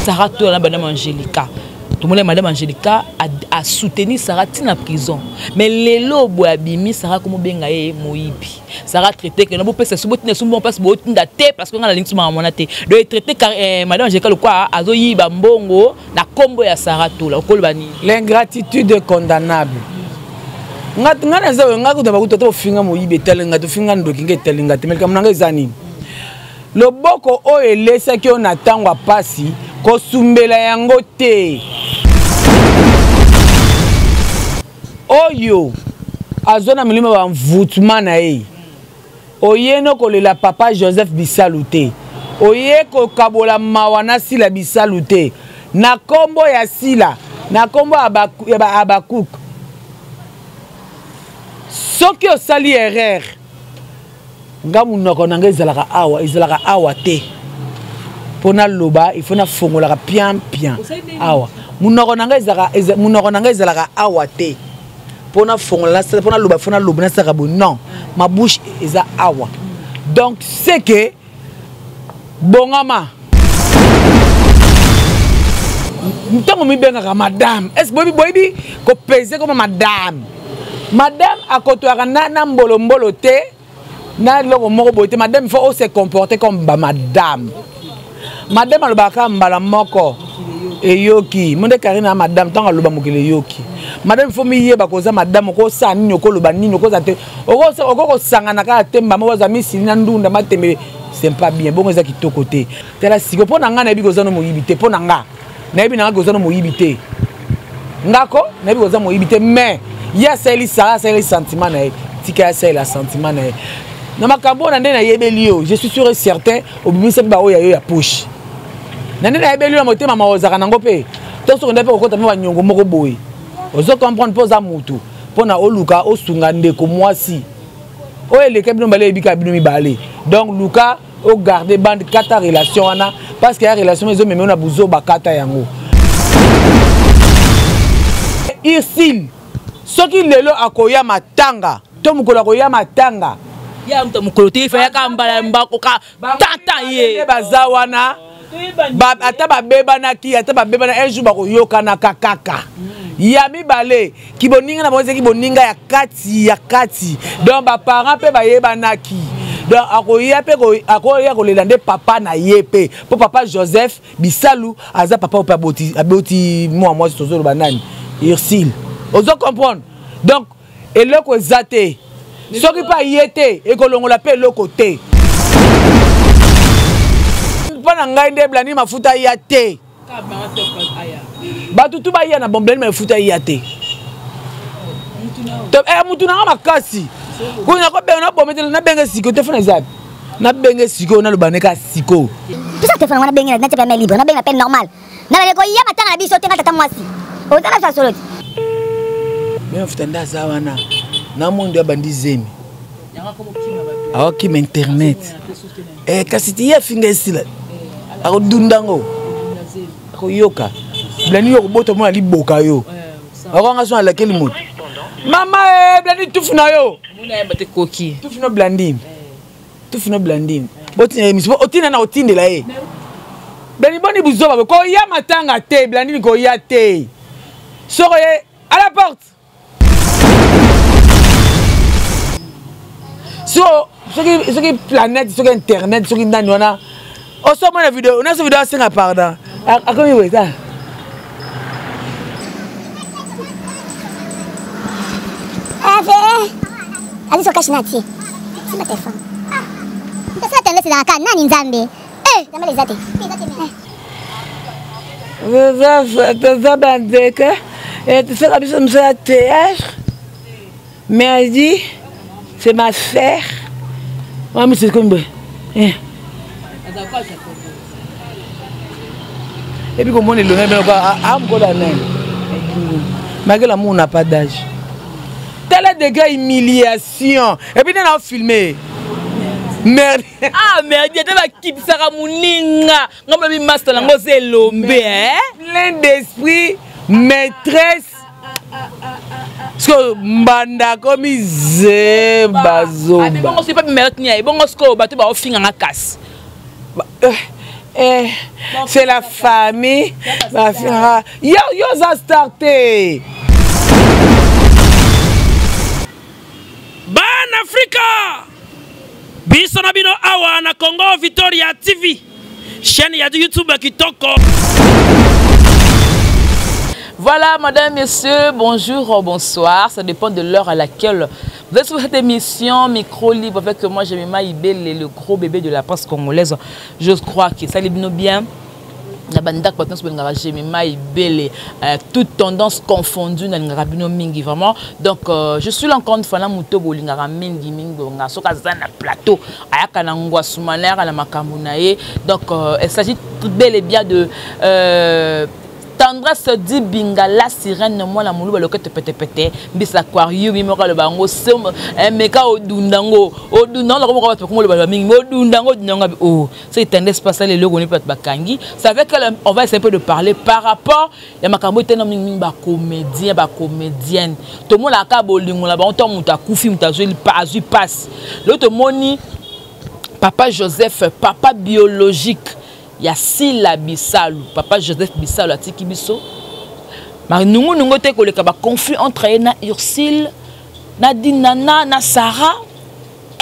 Sarah to na madame Angelica. Tout le monde madame Angelica a soutenu Sarah tina prison. Mais lelo boabimi Sarah comme benga e moyibi. Sarah traité que na bo pesa suboti na sumbo passe bo tinda te parce que on a linki suma mona te. Do traité car madame Angelica le quoi azoyi ba mbongo na kombo ya Sarah to la ko bani. L'ingratitude est condamnable. Ngana zawe ngaku daba kutoto finga moyibi telenga to finga ndokinga telenga te melka mnanga ezani. Le boko o elesa ki on atangwa pasi ko sumbela yango te. Oyo azona milima ba mvutuma na ye. Oyeno ko lela papa Joseph Bisalute. Oye ko kabola mawana sila Bisalute. Na kombo ya sila, na kombo Abakuk. Soki osali erreur. Ngamu noko nanga ezalaka awa te. Pona loba il faut na fongola pian awa. Munoko nanga ezalaka awa te. Pona fongola pona loba fona loba na sakabo non. Ma bouche eza awa. Donc c'est que bongama. Ntango mi benga madame. Est-ce bobi ko peser comme madame. Madame a kotoaka na mbolo te. Na loko moko bote madame il faut se comporter comme madame. Madame alobaka mbala moko eyoki monde karina madame tanga loba mokile yoki. Madame il faut mi yeba koza madame ko sa nini ko loba nini ko za te ko sangana ka temba mo za mi silina ndunda matembe c'est pas bien bongo za kitoko te. Tela siko pona nga na bi koza no moyibite pona nga. Na bi na koza no moyibite. Ngako na bi koza moyibite mais ya seli sara seli sentiment na tika seli la sentiment na na makambo na ndena yebelio je suis sûr et certain obimisa ba oya yo ya push na ndena yebelio motema maozaka nango pe to so ndape kokota me banyongo moko boye ozo comprendre poza mutu pona oluka osunga ndeko mwasi oye le kabino balé bika bino mibale donc luka o garder bande kata relation ana parce que ya relation ezo meme na buzo bakata yango isil soki lelo akoya matanga to mukolo akoya matanga ya mto mukolote fa ya kambala mbako ka tata ye bazawana ata babeba na ki ata babeba na un jour bako yokana kakaka ya mibale ki boninga na bonze ki boninga ya kati donc ba parents pe bayeba na ki donc akoya pe akoya ko lelande papa na yepe po papa Joseph Bisalu aza papa o pa boti moi tozolo banani Irsil ozo comprendre donc eloko ezate soki pa yete ekolongola pe eloko te pana ngai nde blani mafuta ya te batutu ba ya na bomblani mafuta ya te mutu na makasi kuna ko be na bometela na benga siko te fana zabi na benga siko na lobaneka siko pisa te fana na benga na te permet libre na benga peine normal na ba ko ya matanga na biso te ngata mwasi otala sa solo mais futa nda zawana na monde ya bandi zemi awaki internet kasi ti ya finga esila ako dundango ako yoka blani yo boto mo ali boka yo ako nga so ala keli moto mama blani tufuna yo muna ya bate koki tufuna blandine botina misbo otina na otinde la e blani boni buzoba ko ya matanga te blani ko ya te soko ye à la porte. Ce qui planète, ce qui internet, ce qui n'a pas. On sort la vidéo, on a cette vidéo à 5 pardon. À combien vous êtes là? Allez sur Kashinati. C'est ma téléphone. C'est ça, c'est la canne, Nani Nzambe. Eh, jamais les athées. Tu fais la personne de la théâtre. Mais elle dit, c'est ma sœur. Ah, mais c'est comme et puis comme on est loin, malgré l'amour, on n'a pas d'âge. Tel est degré humiliation. Et puis on a filmé. Merde. Ah merde, il y a des qui sera mouninga. Non mais master lango c'est l'ombe hein. Plein d'esprit, maîtresse. Parce que mbanda comme ze bazo. Ah mais bon c'est pas merde ni. Bon on se ko bato ba ofinga na casse. C'est la famille. Yo, ça starté. Ban Africa. Bisonabino awa na Congo Victoria TV. Chaîne ya YouTube Kitoko. Voilà, madame, messieurs, bonjour, bonsoir. Ça dépend de l'heure à laquelle vous êtes sur cette émission Micro Libre avec moi, Jemima Ibele, le gros bébé de la presse congolaise. Je crois que ça libère bien. La bande Jemima Ibele, toute tendance confondue dans le mingi vraiment. Donc, je suis là encore une fois, Mouto Bolingara mingi mingi, na plateau, ayaka na ngwa soumaner à la makamunaye. Donc, il s'agit bel et bien de tendresse dit binga la sirène moi la moulou loquette pété pété bis aquarium mi moka le bango som meka odundango odundango comme on va comme le balami odundango dinanga oh c'est tendance passer les logo ni peut bakangi ça fait que on va essayer un peu de parler par rapport ya makambo tena mingi ba comédien ba comédienne tout monde la ka bolingo la ba on to muta kufi muta zeli pas passe l'autre moni papa Joseph papa biologique. Il y a Sila Bissalu, papa Joseph Bissalu à Tikibiso. Mais nous avons un conflit entre Ursule, Nadine, Nana, na Sarah.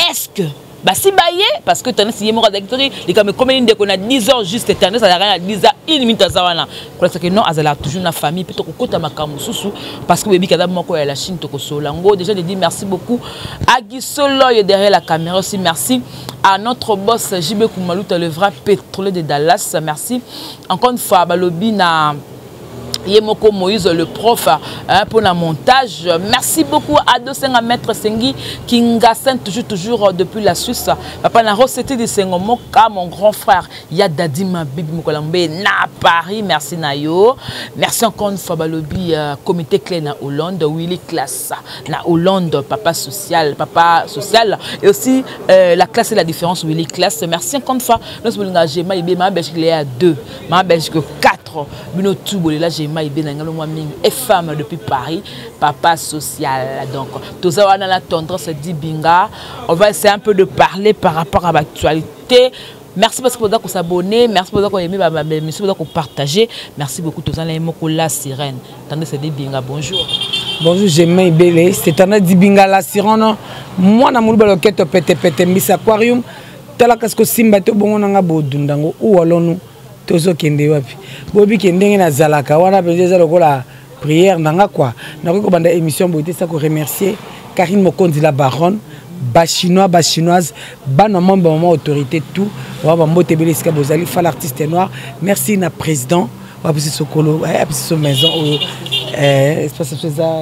Est-ce que si baye parce que tu as signé mon rédacteur, les comme on a 10 heures juste éternel, ça n'a rien à 10 heures, 1 minute à Zawana. Parce que non, elle a toujours une famille, plutôt que quand tu parce que baby kadam moko ya la Chine to Solango. Déjà de dire merci beaucoup à Guy Soloy derrière la caméra aussi, merci à notre boss JB Koumalouta le vrai pétrolier de Dallas, merci encore une fois Balobi na Yemoko Moïse le prof pour le montage. Merci beaucoup à Dosenga Maître Sengi Kingasen toujours depuis la Suisse. Papa na recette de Sengomoka mon grand frère Yadadi Mabibi Mokolambe na Paris. Merci Nayo. Merci encore une fois Balobi comité clé na Hollande Willy Classe na Hollande papa social et aussi la classe et la différence Willy Classe. Merci encore une fois. Nous sommes engagés ma Belgique il y a 2 ma Belgique 4 Bino Toubo là j'ai et femme depuis Paris, papa social. Donc, tout ça, on a la tendresse dit binga. On va essayer un peu de parler par rapport à l'actualité. Merci parce que vous avez s'abonner, merci parce que vous avez aimé, merci parce que vous partagez. Merci beaucoup. Tout ça, la sirène. Attendez, c'est dit binga. Bonjour. Bonjour, Jemima Ibele. C'est un dit binga la sirène. Moi, na moulou loquette pété Miss Aquarium. Tala kasko simba to bongo nanga bodundango ou alonu. Tozo kende wapi bobi kende na zalaka wana peut-être lokola prière nanga quoi na ko banda émission beauté ça ko remercier Karine Mokondi la baronne ba chinoise ba moment autorité tout wa ba mbote bele ska bozali fa l'artiste noir merci na président wa pisi sokolo pisi so maison espace ça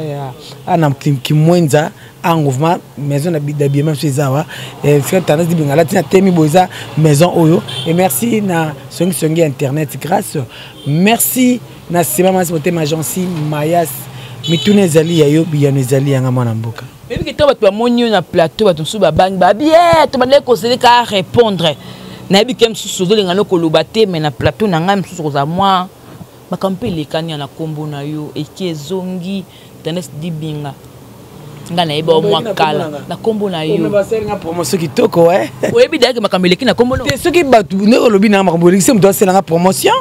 ana kimwenza en mouvement maison d'habillement chez Zawa et frère Tanas di Bingala tina temi boza maison oyo et merci na songi internet grâce merci na sima mas bote agence Mayas mitune zali yayo biyano zali yanga mwana mboka même que toi ba monyo na plateau ba tunsu ba bang ba bien to ba ko se ka répondre na bi kem susu zo lengano ko lobate mais na plateau na ngam susu za moi ba kampe le kanya na kombo na yo et qui zongi Tanas di Binga ngana eba o mwakala na kombo na yo on va faire une promotion kitoko oui bidaki makamileki na kombo no ce qui batu ne olobi na makamileki c'est doit faire une promotion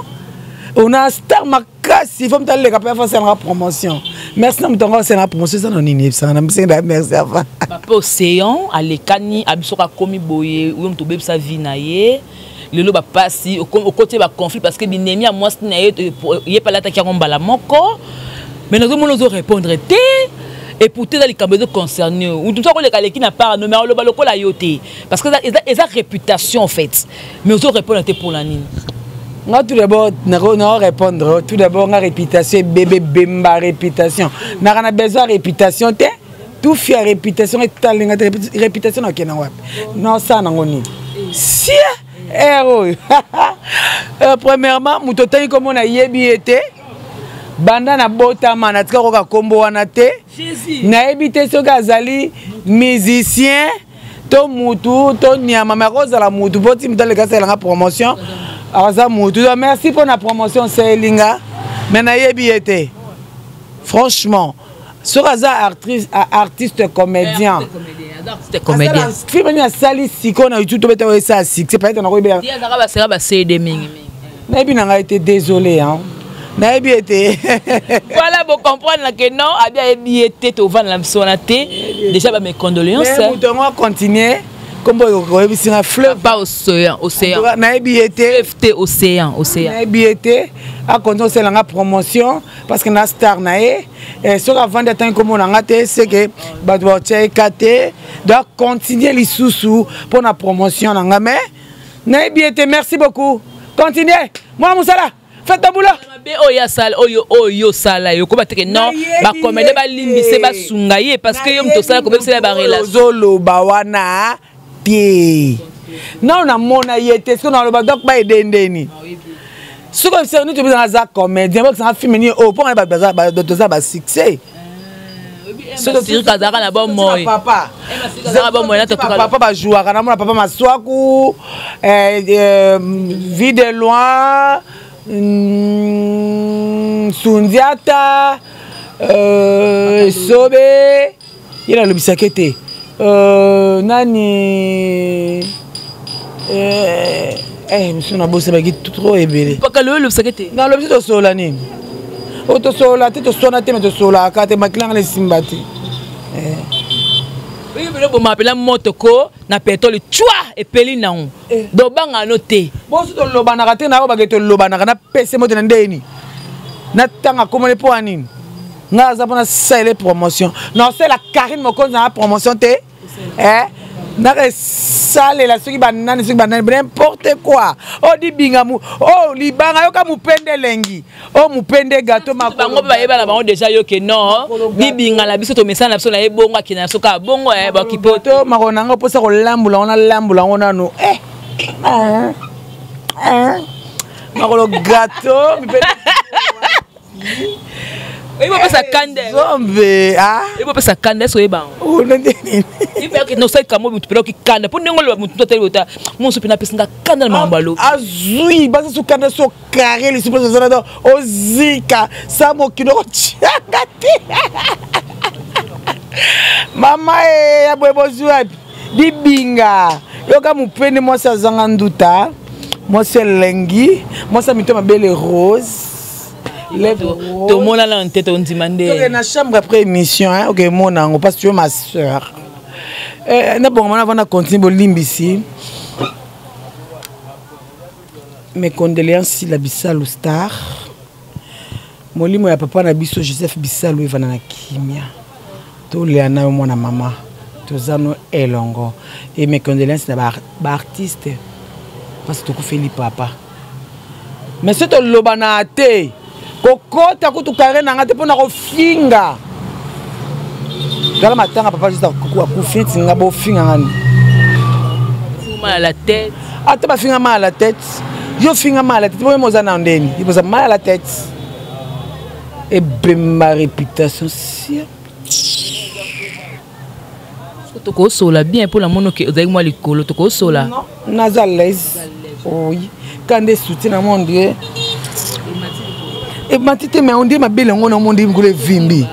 on a star makasi il faut me aller ka faire une promotion merci na mutonga c'est une promotion ça non ni ça na merci avant papa océan alekani abisoka komi boye ou mto bebisa vie na ye lelo ba pasi au côté ba conflit parce que binemi a moi na ye pas l'attaquer ngombala moko mais nous allons répondre et pour les caméras concernés ou tout ça les qui n'a pas mais on le baloko la yoté parce que ils a réputation en fait mais on répondre pour la nine moi tout d'abord n'a répondre tout d'abord la réputation bébé bemba réputation n'a besoin réputation tout fier réputation et talent réputation na kena wapi non ça na ngoni si héros premièrement mutotani comme on a yebi été banda na bota manatika ko ka kombo wana te na ebité soka azali musicien to mutu to nyama makoza la mutu poti mutale ka sala promotion aza mutu merci pour la promotion Selinga mais na yebi franchement soka za artiste comédien C'était comédien. Film ni asali siko na YouTube to beta ça six. C'est pas être na ko bien. Dia zaka ba sera ba CD mingi. Na bi na été désolé hein. Na bi été. Voilà vous comprendre que non, a bien été to vendre la sonate. Déjà ba mes condoléances. Mais on va continuer. Comme vous avez un fleuve. Pas océan. Na bi été. FT océan. Na bi été. A continuer c'est la promotion parce que na star na et sur avant de temps comme on a c'est que ba doit checker doit continuer les sous pour la promotion na mais na bi été merci beaucoup. Continuez. Moi Moussala, faites ton boulot. Oya sala oyo sala yo ko bateke non ba comédie ba limbise ba sungaye parce que yo mto sala ko bebisela ba relation zolo ba wana tie. Non na mona yete so na lo ba donc ba edendeni. Ce que c'est nous tu as un comédien parce que c'est un film ni au point ba succès. Ce que c'est kazaka na bon moi. Papa. Kazaka bon moi na to papa ba jouer kana mona papa maswaku vie de loin Sundiata Sobe il a le bisakete nani monsieur na bosse ba trop ebele paka le bisakete na le bisito sola ni auto sola te to sona te me to sola ka te makilanga le simbati oui mais bon m'appeler motoko na pétrole tchwa et peli na on do banga noté bon so to lobana ka te na ba ke to lobana na pese moto na ndeni na tanga komone po anini nga za bona sele promotion non c'est la Karine Mokonzi na promotion te na sale la soki banani n'importe quoi oh di bingamu oh libanga yo ka mupende lengi oh mupende gâteau bango ba yeba na bango déjà yo ke non di binga la biso to message na biso na ebongo akina soka bongo ba kipoto makona ngo posa ko lambula ona no makolo gâteau mipende il va passer kande zombe il va passer kande so eba oh ndeni il fait que no sai kamo mutu pero ki kande pour ndengolo mutu tele bota mon so pina pesinga kande na mambalo azui basi so kande so carré les super zonado ozika samo kinoko chakati mama ya bwebo zuapi bibinga yoka mupende moi sa zanga nduta moi c'est lengi moi ça mito mabele rose tout mon là en tête on demande OK na chambre après émission hein OK mon nango parce que tu es ma sœur na bon on va continuer bolimbisi mes condoléances la Bissalo star molimo ya papa na biso Joseph Bissalo evana na kimia to leana yo mona mama to zano elongo et mes condoléances na ba artiste parce que to feli papa mais c'est to lobana te kokota kutu kare na ngate pona ko finga dala matanga papa juste ku finti nga bo finga ngani mal à la tête ata ba finga mal à la tête yo finga mal à la tête moi moza na ndeni il posa mal à la tête et ma réputation si toko sola bien pour la mono que moi likolo toko sola non nazalaise oui quand des soutien na monde et matite mais on dit ma belle on monde ngule vimbi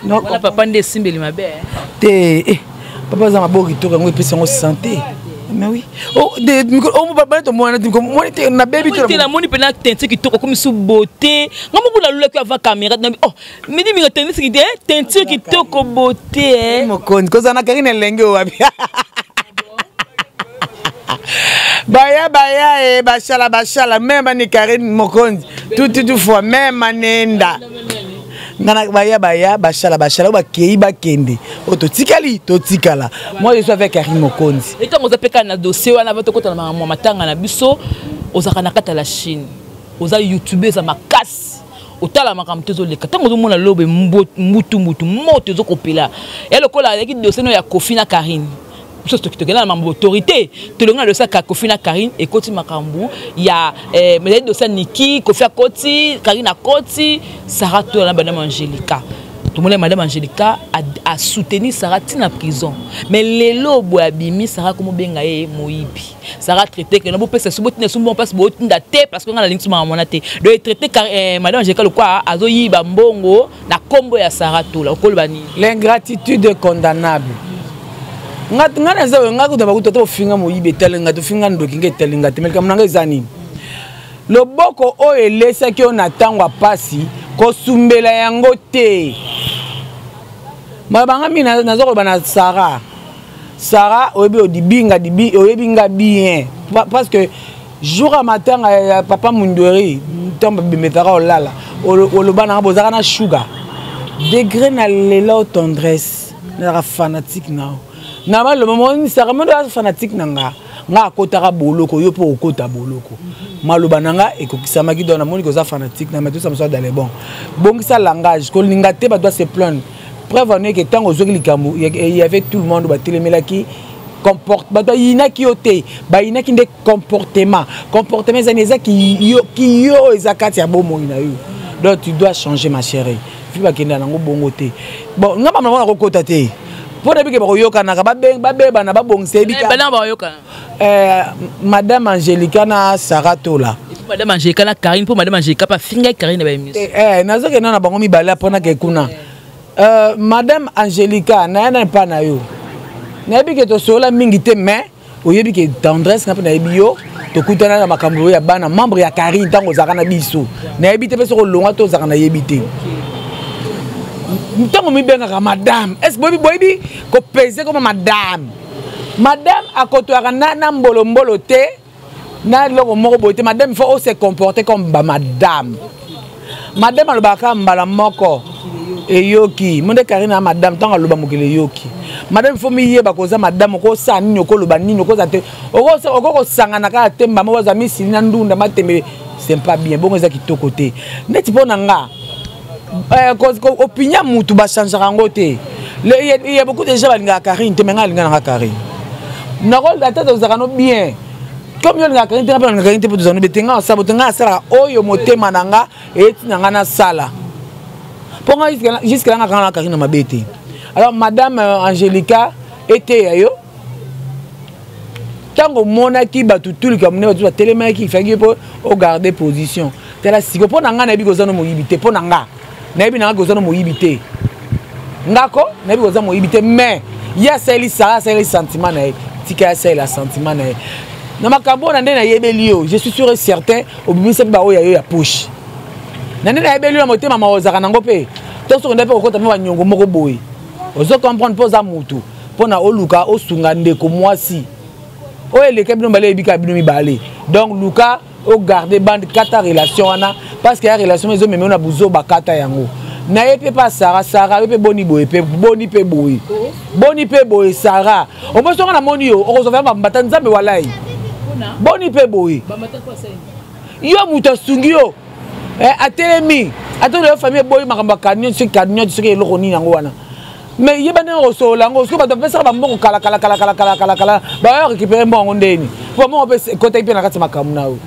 non papa ndé simbeli ma belle te papa za maboko to kango epesa ngo santé mais oui oh de oh papa to mona te na baby to la moni pena tenti ki to comme sous beauté ngamo kula lula ki ava caméra oh me di mi tenti ki tenti ki to ko beauté mo kon ko zana Karine lenge wapi baya bashala même ni Karine Mokonzi tout fois même anenda ngana baya bashala ba kei ba kende oto tikali to tikala moi je suis avec Karine Mokonzi et quand on appelle na dossier wana bato kota na matanga na biso ozaka na kata la Chine oza youtuber za makasi otala makamto zoleka tango zo mona lobe mbutu moto zo kopela et le kola avec dossier no ya Kofi na Karine so to kitokela na mambo autorité to longa de ça Kofi na Karine et koti makambu ya mais de ça Niki Kofi a koti Karine a koti Sarah to na madame Angelica tout le monde madame Angelica a soutenu Sarah tina prison mais lelo boya bimi Sarah comme benga ye moyibi Sarah traité que na bo pesa subo tina sumbo passe bo tinda te parce que ngana lingi suma mona te do traité madame Angelica le quoi azo yiba mbongo na kombo ya Sarah to la kolbani l'ingratitude est condamnable ngana za nga kuta bakuta to finga moyibe telenga to finga ndoki nge telenga temelka mnanga ezani loboko o elesa ki ona tangwa pasi ko sumbela yango te mabanga mina nazo ko bana Sarah oyebi odibinga oyebinga bien parce que jour à matin papa Mundori tombe bemetara olala olobana bozaka na sugar degré na lela tendresse na fanatique na ba le moment Sarah mo fanatique nanga nga akotaka boloko yo po okota boloko maloba nanga ekokisamaki dona moni ko za fanatique na meto ça me soit dans les bons bongisa langage ko linga te ba doit se plaindre. Preuve en est que tant aux il y avait tout le monde qui comporte il y a qui des comportements qui yo ezakati ya bomo ina yo donc tu dois changer ma chérie fiba kenda nango bongo te bon ngaba mama ko kota te pour début ko yoka na ba beba na ba bongse bika bana ba yoka madame Angelica na Saratola madame Angelica na Karine pour madame Angelica pas finga Karine ba émission nazo ke na bango mi bala pona ke kuna madame Angelica na pas na yo na yebi ke to sola mingi te mais oyebi ke tendresse na pa na yebi yo to kutana na makambo ya bana membre ya Karine tango zaka na biso na yebi te pe so longa to zaka na yebi te ntango mi benga ka madame est-ce boyebi ko peser comme madame akotoaka na mbolo te na loko moko bote madame il faut se comporter comme madame alobaka mbala moko eyoki monde Karina madame tant aloba mokele yoki madame faut mi yeba koza madame ko sa nini ko loba nini ko za te oko sangana ka temba mo za mi silina ndunda matembe c'est pas bien bongo za kitoko te neti pona nga opinion mutu ba changer ngo te il y a beaucoup de gens balinga Karine te menga linga na Karine na rôle d'atteindre aux arano bien comme yo linga Karine te na Karine te pour nous betenga sabotenga sala oyo motema nanga et nanga na sala. Jusqu'à là, Karine m'a bêté. Alors, madame Angelica était ayo. Tant que mon équipe a tout le comme nous, tellement qu'il fait que garder position. C'est la si pour nanga na bi gozano mo yibité pour nanga. Na bi nanga gozano mo yibité. Ngako, na bi gozano mo yibité mais il y a celle ça, c'est les sentiments na tika c'est la sentiment na. Na makambo na ndena yebelio, je suis sûr et certain au bimisa ba oya yo ya push. Nani na ebeli na motema maozaka nango pe to so ndape okota me wanyongo moko boye ozo comprendre poza mutu pona oluka osunga ndeko mwasi o eleke bino bale ebika bino mibale donc luka o garder bande kata relation wana parce que la relation ezo meme na buzo bakata yango na yepe pa Sarah yepe boni boye pe boni pe boye Sarah o mo so na moni yo o zo fa mbata nzambe walai boni pe boye bambata kwa sai yo muta sungi yo atelemi atole famille boy makamba kanyo ce eloko nini yango wana mais yebane osola ngo so ba pesa ba mbongo kala ba récupérer mbongo ndeni po mo pe côté pe na kati makamu nawo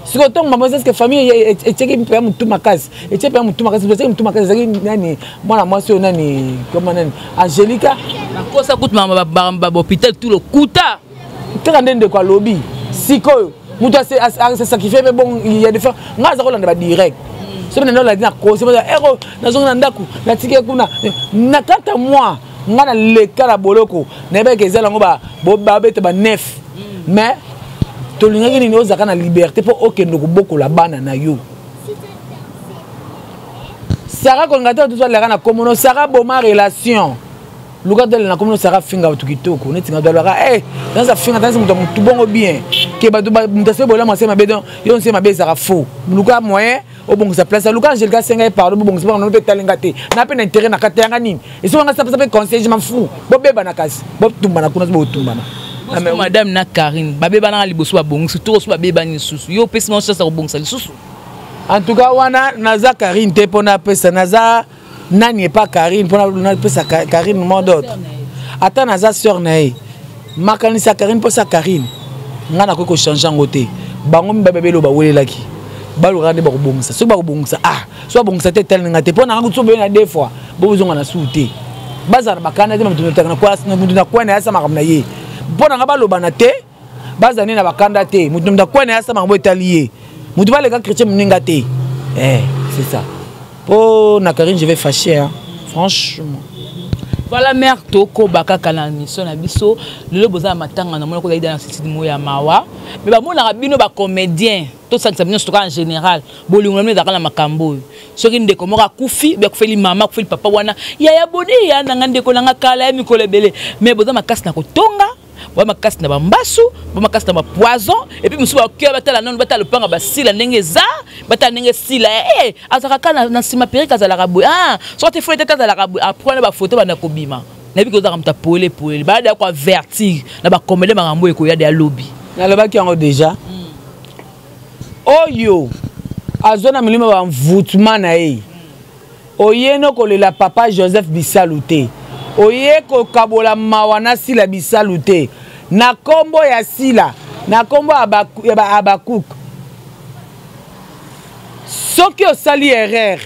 siko tong mama est-ce que famille etcheki pe mutu makasi etcheki pe mutu makasi parce que mutu makasi zaki nani mwana mwasi nani comment nani Angelica nakosa kutu mama ba hôpital tout le kuta teka ndende kwa lobby siko mutu se sacrifier mais bon il y a des fois ngaza ko landa ba direct so bena la dina ko se ba ero nazonga ndaku na tike kuna na kata moi ngana le kala boloko na ba ke zela ngo ba bete ba neuf mais to linga ni ozaka na liberté pour okendo ko boko la bana na yo Sarah ko ngata to so la kana komono Sarah boma relation luka dele na komono Sarah finga tukitoko neti ngadalaka dans sa finga dans mutu bongo bien ke ba mutase bola mo se ma bedon yo se ma be Sarah faux luka moyen au bon sa place luka Angelica senga parle bon se pas on peut talenga te na pe na intérêt na katanga nini et so nga sa conseil je m'en fous bo beba na kasi bo tumba na kuna bo tumba na madame na Karine ba beba na liboso ba bongo to so ba beba ni susu yo pesi mo chance ko bongo sa susu en tout cas wana naza Karine te pona pesa naza nani pas Karine pona pesa Karine mon d'autre attends naza sœur nae makanisa Karine pour sa Karine ngana ko changer ngote bango mbabelo ba welelaki balu rande ba kubongisa so ba kubongisa so bongisa te tel ngate pona ngutso be na deux fois bo bozonga na suute bazana bakana te mutu na kwa na mutu na kwa na yasa makamna ye pona nga baloba na te bazana na bakanda te mutu na kwa na yasa makambo etaliye mutu ba le ka chrétien mninga te c'est ça pour na Karine je vais fâcher hein franchement Voilà mère toko baka kana mission na biso lelo boza matanga na mona ko dans site moya mawa mais ba mona bino ba comédien tout ça ça bino en général bolingo na zakala makambo soki ndeko moka kufi ba kufeli mama kufeli papa wana ya boni ya nanga ndeko nanga kala ya mikolo ebele mais boza makasi na kotonga ba makasi na bambasu ba makasi na ba poison et puis musu ba kya batala non batala panga basila ndenge za batala ndenge sila azaka kana na sima perika za la rabu so te faut tata za la rabu après ba photo bana kobima na bi ko za kamta pole baada ya kwa vertige na ba comédie makambo eko ya de lobby na loba ki yango déjà oyo azona milima ba mvutuma na oyeno kolela papa Joseph Bisalute oye ko kabola mawana sila Bisalute na kombo ya sila na kombo abakuk soki osali erreur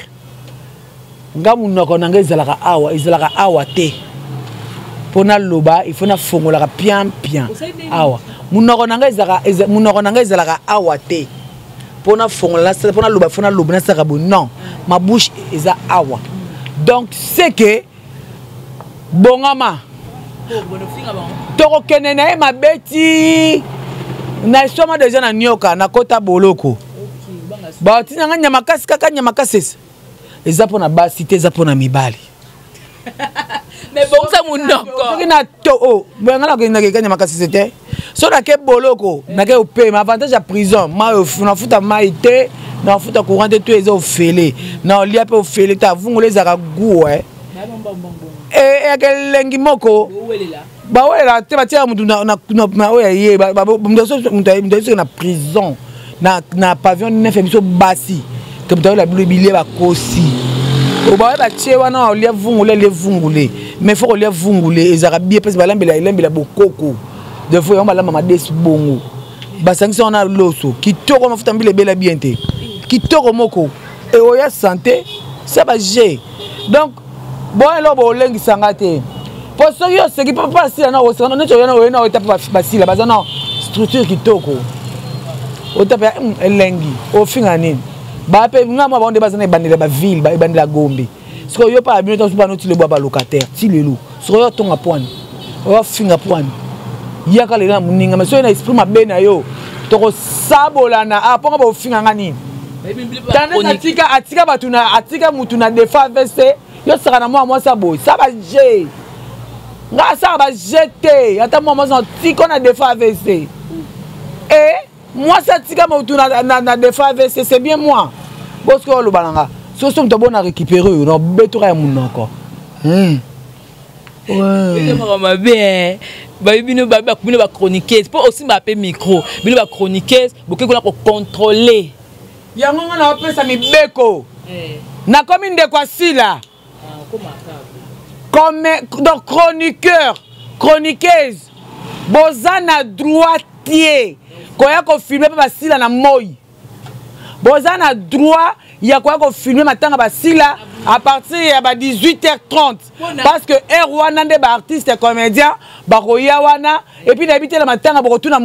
nga munoko nanga ezalaka awa te pona loba il faut na fongola pian awa munoko nanga ezalaka awa te pona fongola pona loba fona loba na saka bon non ma bouche eza awa donc c'est que bongama toko kene na mabeti na soma déjà na nyoka na kota boloko ba tina nga nyama kasi kaka nyama kasi eza pona basi te eza pona mibali mais bon ça munoko na to benga na ke nyama kasi c'était so na ke boloko na ke opé ma avantage à prison ma na futa maite na futa courant de tout eza ofele na lia pe ofele ta vungole za ka gu lengi moko ba wela te batia mutu na oya ye ba mutu na prison na pavillon 9 biso basi te mutu la bilie ba kosi o ba ba tie wana olia vungule mais faut olia vungule ezaka bien parce balambela bokoko de fois on ba la mama des bongo basangisa on a loso kitoko mafuta mbile bela bien te kitoko moko et oya santé ça va gérer donc bon alors bon lengi sangate pour ceux qui se qui pas passer na osana ne toyana oyena ota basila bazana structure kitoko otapa lengi ofinga nini ba pe ngama ba onde bazana bandela ba ville ba bandela gombe siko yo pa bino to ba noti le ba locataire ti lelo siko yo tonga poani o finga poani yaka le na muninga mais so na esprit mabe na yo to sabolana aponga ba ofinga ngani tanda atika batuna atika mutuna defa veste yo sera na moi ça boy ça va j'ai nga ça va jeter ata moi ça tiko na defa veste et moi ça tika mutuna na defa veste c'est bien moi parce que le balanga so so mto bona récupérer no beto ya munoko ouais ma bien ba bino ba chroniqueuse pour aussi m'appeler micro bino ba chroniqueuse boke ko contrôler yango na opesa mibeko na commune de Kwasila comme donc chroniqueuse bozana droitier koya ko filmer basila na moi bozana droit ya koya ko filmer matanga basila à partir ya ba 18h30 parce que wana nde ba artiste comédien ba koya wana et puis d'habiter la matanga ba retourna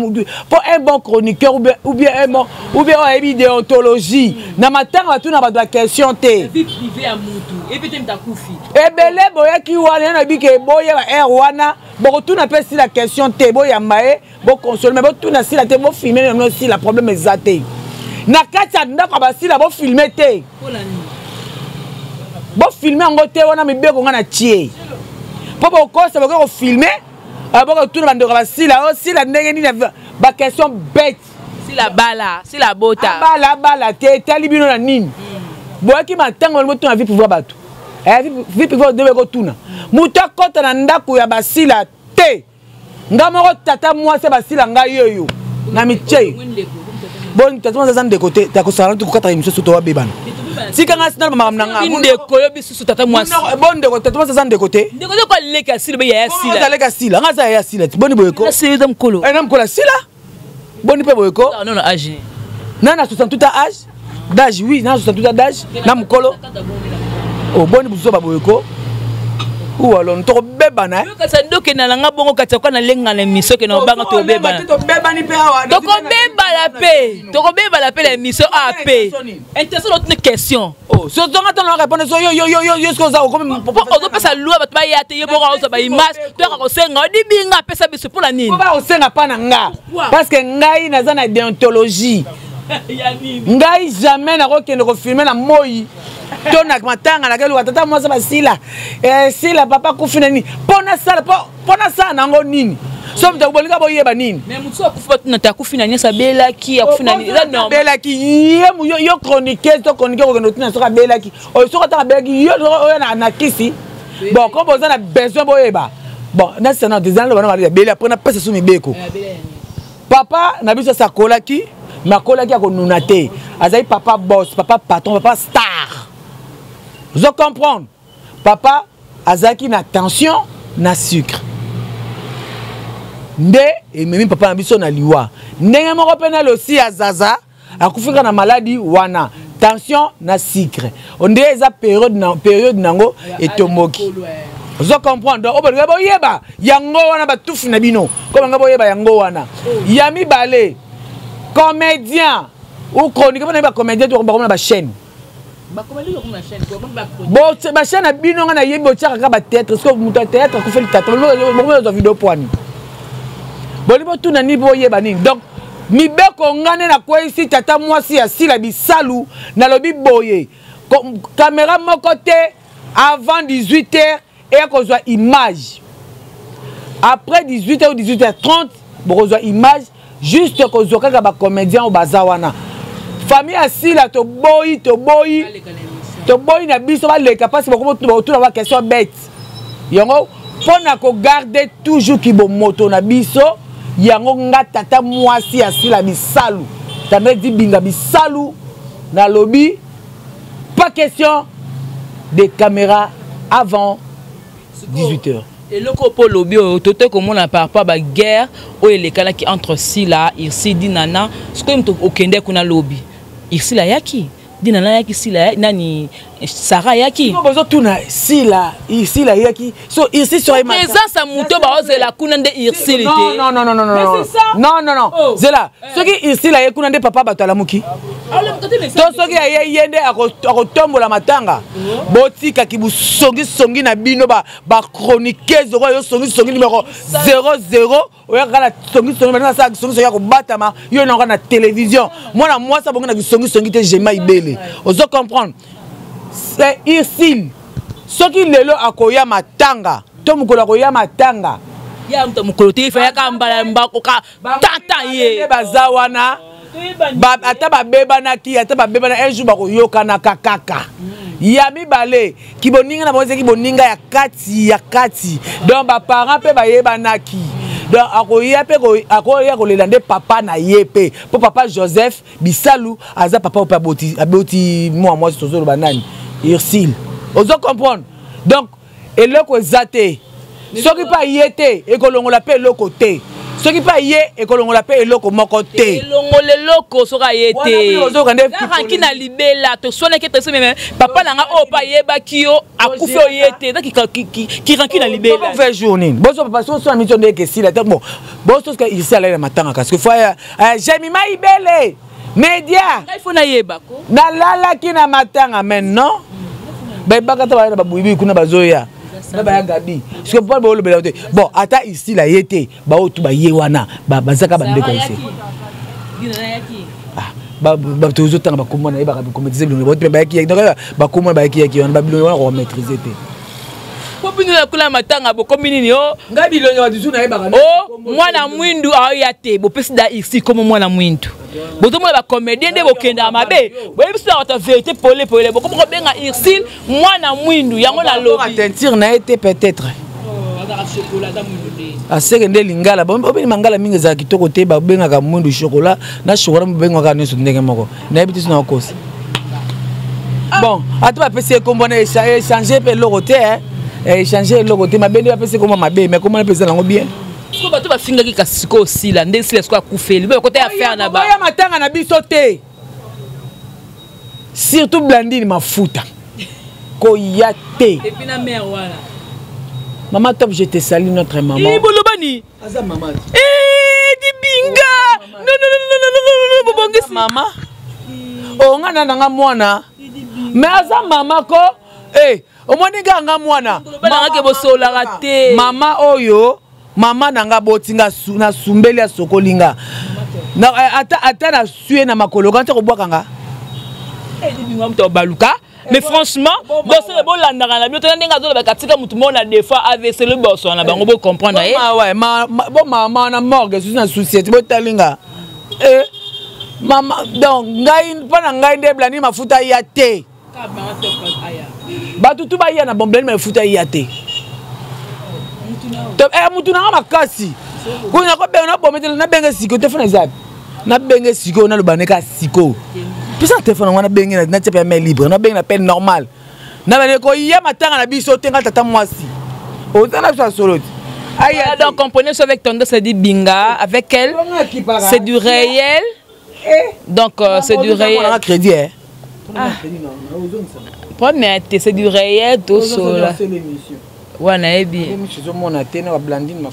pour un bon chroniqueur ou bien un déontologie na matanga tuna ba de question té vie privée à mutu et puis t'aimes ta koufi et belé boya ki wana na bi ke boya ba wana ba retourna pe si la question té boya maé bo console mais bo tuna si la té bo filmer non si la problème exacté na kati ndako ba si la bo filmer té bo filmer ngo te wana mibeko nga na tie po bo ko sa bo filmer aboko tout le monde ba sila aussi la ndenge ni ba question bête si la bala si la bota bala te tali bino na nini bo ki matango mo tuna vie pouvoir batu vie pouvoir de ko tuna muta kota na ndako ya basila te ngamo tata moi se basila nga yoyo na miche bon tata za de côté ta ko sala to ko kata émission to wa bebana si quand on a mamna ndeko yo bisu tata mwasi bon ndeko tata mwasi za ndeko te ndeko ko leka sila be ya sila nga leka sila nga za ya sila boni boyeko sila za mkolo na mkolo sila boni pe boyeko non âge na 68 âge d'âge oui na 68 d'âge na mkolo o boni buso ba boyeko ou alors to beba na yo kasa ndoke na langa bongo kata kwa na lenga na miso ke na banga to beba to beba ni pe awa to ko beba la paix. Tu as la paix l'émission AP. Intéressant notre question. Oh, si on attend répondre yo ce que ça comme on peut ça loi ba ya te yebo ko ba image to ka senga di binga pesa biso pour la nini. Ba osenga pa na nga. Parce que ngai naza na déontologie. Ngai jamais na ko kende ko filmer na moi. Tona matanga na kelu tata moi ça basila. Sila papa kufina nini. Pona sala nango nini. Somme ta bolinga boyeba nini. Mais muso akufa na ta kufina nyesa bela ki akufina ni là non. Bela ki yo chroniquer to chroniquer ko notina soka bela ki. O soka ta bela ki yo na kisi. Bon, comme vous avez besoin boyeba. Bon, na c'est non des ans le bela après na pesa sumi beko. Papa na biso sa kolaki, ma kolaki ko nunate. Azai papa boss, papa patron, papa star. Vous comprenez? Papa azaki na tension, na sucre. Nde et même papa na biso na liwa. Ndenge moko pena aussi azaza akufika na maladie wana. Tension na sucre. On dit eza période nango etomoki. Vous comprenez? Donc obolinga boyeba yango wana batufu na bino. Comme nga boyeba yango wana. Yami balé comédien ou chronique ba comédien to ba ba chaîne. Ba comédien ko na chaîne ko ba chaîne na bino nga na yebi otiaka ka ba théâtre parce que muto théâtre ko fait le théâtre. Mo vidéo poani. Bolibo tu na ni boyeba nini. Donc mibeko ngane na kwa isi tata mwasi ya sila bisalu na lobi boye. Caméra mon côté avant 18h et qu'on soit image. Après 18h ou 18h30, qu'on soit image juste qu'on soit comme un comédien ou bazawana. Famille assis là to boy na biso ba le capable beaucoup tout avoir question bête. Yango pona ko garder toujours ki bo moto na biso. Yango nga tata mwasi asila bisalu. Tandre di binga bisalu na lobby. Pas question de caméra avant 18h. Et le copo lobby tout comme on a par rapport à guerre ou les cas qui entre Sila, ici dinana, ce que au Kende kuna lobby. Ici la yaki. Dinana yaki Sila nani Sarah yaki. Non besoin tout na Sila, ici la yaki. So ici sur les présence à muto ba la kunande ici. Non. Non. Zela. Ce qui ici la kunande papa batalamuki. To soki yende akotombola matanga. Botika ki busongi na bino ba chroniqueuse yo songi numéro 00 oya kala songi na sa songi ya ko batama yo na télévision. Moi ça bonga na songi te jema ibele. Ozo comprendre. C'est ici. Soki lelo akoya matanga. To mukolo akoya matanga. Ya mto mukolo te fa ya kambala mbako ka tata ye bazawana. Ata babeba na un jour bako yokana kaka. Yami balé ki boninga na bonze ki boninga ya kati. Donc ba parents pe ba yeba naki. Donc akoya ko lelande papa na yepe. Po papa Joseph Bisalu aza papa o pa boti moi sozo banani. Irsil. Ozo comprendre. Donc eloko zate. Soki pa yete e ko longola pe eloko te. Ce qui pas yé et que l'on l'appelle loko mokoté. Le loko sera yété. Qui na libella to sone que te même papa nanga o pa yeba kio akufo yété qui ranki na libella. On fait journée. Bon so papa so mission de que si la bon. Bon so que ici la matin parce que faut j'aime ma ibele. Média. Il faut na yeba ko. Na lala ki na matanga maintenant. Ba bakata ba buibi kuna bazoya. Parce que bon, attends ici la yété, ba otu ba yewana, ba bazaka ba ndeko ici. Ba toujours tant ba comment na ba commettre le bote ba ki ba comment ba ki on ba bilo on maîtriser té. Ko binila kula matanga bo komi nini yo? Ngabi lo nyo dizu na ba kana. Oh, mwana mwindu ayate bo pesida ici comme mwana mwindu. Boto mwana ba comédien de bo kenda mabe. Bo ebisa ta vérité pole bo comme ko benga Irsil mwana mwindu yango na lobi. Tentir na été peut-être. Aseke nde lingala obeni mangala mingi za kitoko te ba benga ka mwindu chocolat na chocolat benga ka neso ndenge moko. Na ebiti na kosi. Bon, atu ba pese kombona échanger pe loroté hein. Échanger le côté ma belle va passer comment ma belle mais comment elle peut ça bien ko bato ba finga ki kasiko aussi la ndesi lesko akufeli ba côté affaire na ba ya matanga na biso te surtout Blandine mafuta ko yate et puis na mère wala maman top je te salue notre maman bolobani aza maman di binga Maman. Oh, ngana nanga mwana. Mais aza mama ko omoni nga mwana. Mama oyo, mama nanga botinga na sumbeli ya sokolinga. Na ata na suye na makolo quand tu bois kanga. Baluka. Mais franchement, c'est le bon landara la biotone nga zo ba katika mutu mona des fois avec le boss on a bango bo comprendre ouais bon maman na morgue sous na société bo talinga maman donc ngai pana ngai nde blani mafuta ya te ba tutu ba ya na bomblani mafuta ya te to mutu na makasi kuna ko be na bometela na benga siko te fana zabi na benga siko na lubaneka siko. Pisa téléphone on a bengi na tsepe main libre na bengi na peine normale na bene ko ya matanga na biso tenga tata mwasi otana so solo aya donc comprenez avec tendance ça dit binga avec elle c'est du réel donc c'est du réel on a crédit première c'est du réel tout cela ouais naebi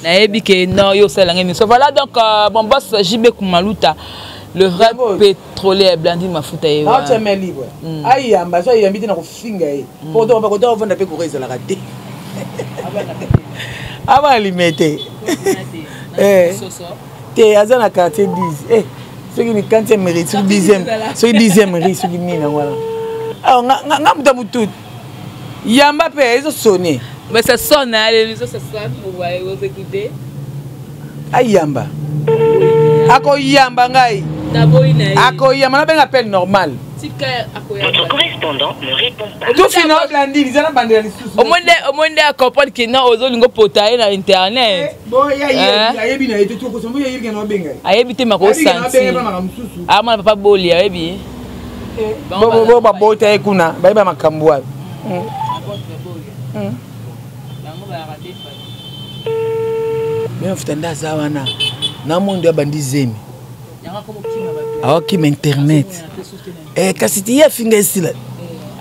naebi que non yo c'est la émission voilà donc mon boss JB Kumaluta. Le vrai pétrolier Blandine Mafuta est là. Tu es libre. Aïe, ambassade, il y a invité dans le finger. Pour toi, on va vendre peu courir, c'est la raté. Avant de limiter. T'es à la quartier 10. Ceux qui ne cantent mérite, ceux qui dixième mérite, ceux qui n'y n'ont pas. Alors, on a tout. Yamba peut, ils ont sonné. Mais ça sonne, les ça sonne, vous voyez, vous écoutez. Aïe, Yamba. Ako Yamba ngai. Ako Yamba na benga appel normal. Votre correspondant ne répond pas. Tout fini Blandine, ils ont bandé les sous. Au monde à comprendre que non aux autres potailler na internet. Bon ya bi na été tout ko so ya yirga no benga. Ayebite mako santi. Ah mon papa boli ayebi. Bo ba bota ekuna, ba ba makambwa. Mais futanda zawana. Na monde ya bandi zemi. Awa kim internet. Kasi tiya finga isila.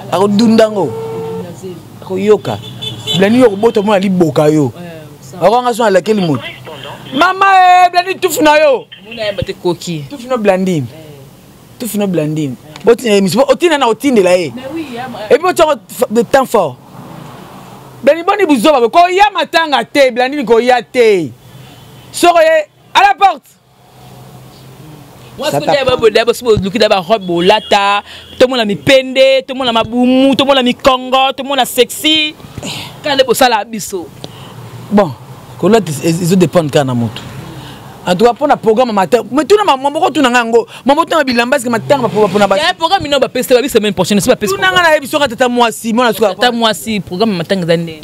Ako dundango. Ako yoka. Blani yo boto mo ali boka yo. Ako nga so ala keli moto. Mama blani tufuna yo. Muna yabate koki. Tufuna blandine. Tufuna blandine. Otina na otinde la e. Et puis tu de temps fort. Blani boni buzoba ko ya matanga te blandine ko ya te. Soroye à la porte. Moi, ce que d'abord, c'est d'abord robe lata, tout le monde a mis pende, tout le monde a mis boumou, tout le monde a mis congo, tout le monde a sexy. Quand on est pour ça la biso. Bon, ils ont dépendent quand on a moto. En tout cas, pour un programme matin, mais tout le monde, maman, tout le monde, maman, tout le monde, bilamba, que matin, pour un programme. Il y a un programme, il n'y a pas de semaine prochaine, c'est pas tout le monde a émission quand moi si, moi la tata moi si, programme matin d'année.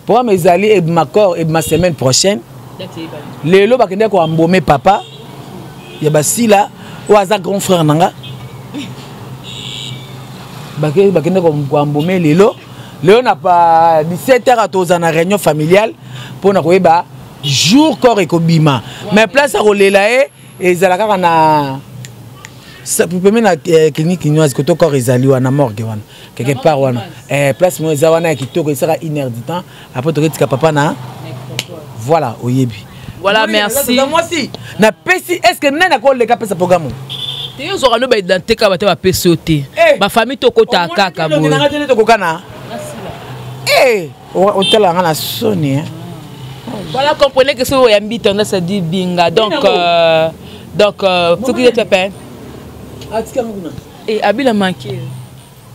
Programme mes alliés et ma corps et ma semaine prochaine. Les lots bakende ko embaumer papa. Ya basi là, ou aza grand frère nanga. Bakende ko embaumer les lots. Léon n'a pas 17h à tous en réunion familiale pour na koyeba jour corps ekobima. Mais place à rolela et zalaka na ça peut même na clinique chinoise que to corps ezali wana morgue wana quelque part wana place mo zawana kitoko sera 1h du temps après to retika papa na voilà oyebi. Voilà, merci. Moi aussi. Na pesi est-ce que nana ko le ka pesa programme? Te yo zora no ba identité ka ba te ba PCOT. Ba famille to kota kaka bo. Na ngate to kokana. O tela ngana soni. Voilà, comprenez que ce yambi tendance à dire binga. Donc ce qui est fait. Atika nguna. Abila manqué.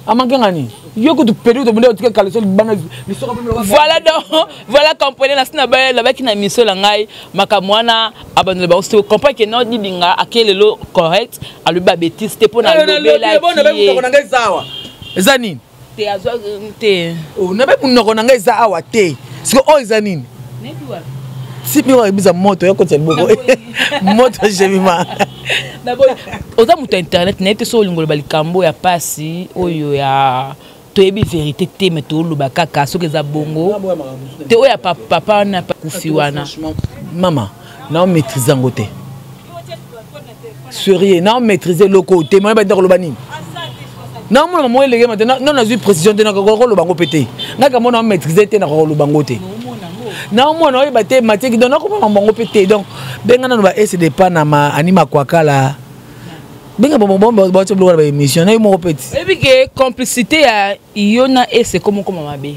Amanke ngani? Yoko tu pédou to bonde otika kaleso bana lisoko pe. Voilà donc voilà comprenez la sina ba la ki na miso la ngai makamwana abandonner ba aussi comprendre que non binga akelelo correct a le ba bêtise te pona lobe la ki. Bon na ngai sawa. Ezanini? Te azwa te. O na be munoko na ngai sawa te. Siko o ezanini? Nebiwa. Si miwa biza moto yoko tselboko. Moto jemima. D'abord oza muto internet net so lingolo balikambo ya pasi oyo ya toyebi vérité te mais to loba kaka soki eza bongo te oya papa na kufi wana mama na maîtriser ngote sérieux na maîtriser le côté moi ba ndako loba nini na mona mo elege maintenant non na précision te na ko loba ngo pété na ka mona maîtriser te na ko loba ngote Non, moi, non, il battait Mathieu qui donne comment mon pété. Donc, ben, on va essayer de pas na ma anima quoi là. Ben, bon, tu bloquer la émission. Non, mon petit. Et puis que complicité à Iona et c'est comment ma bé.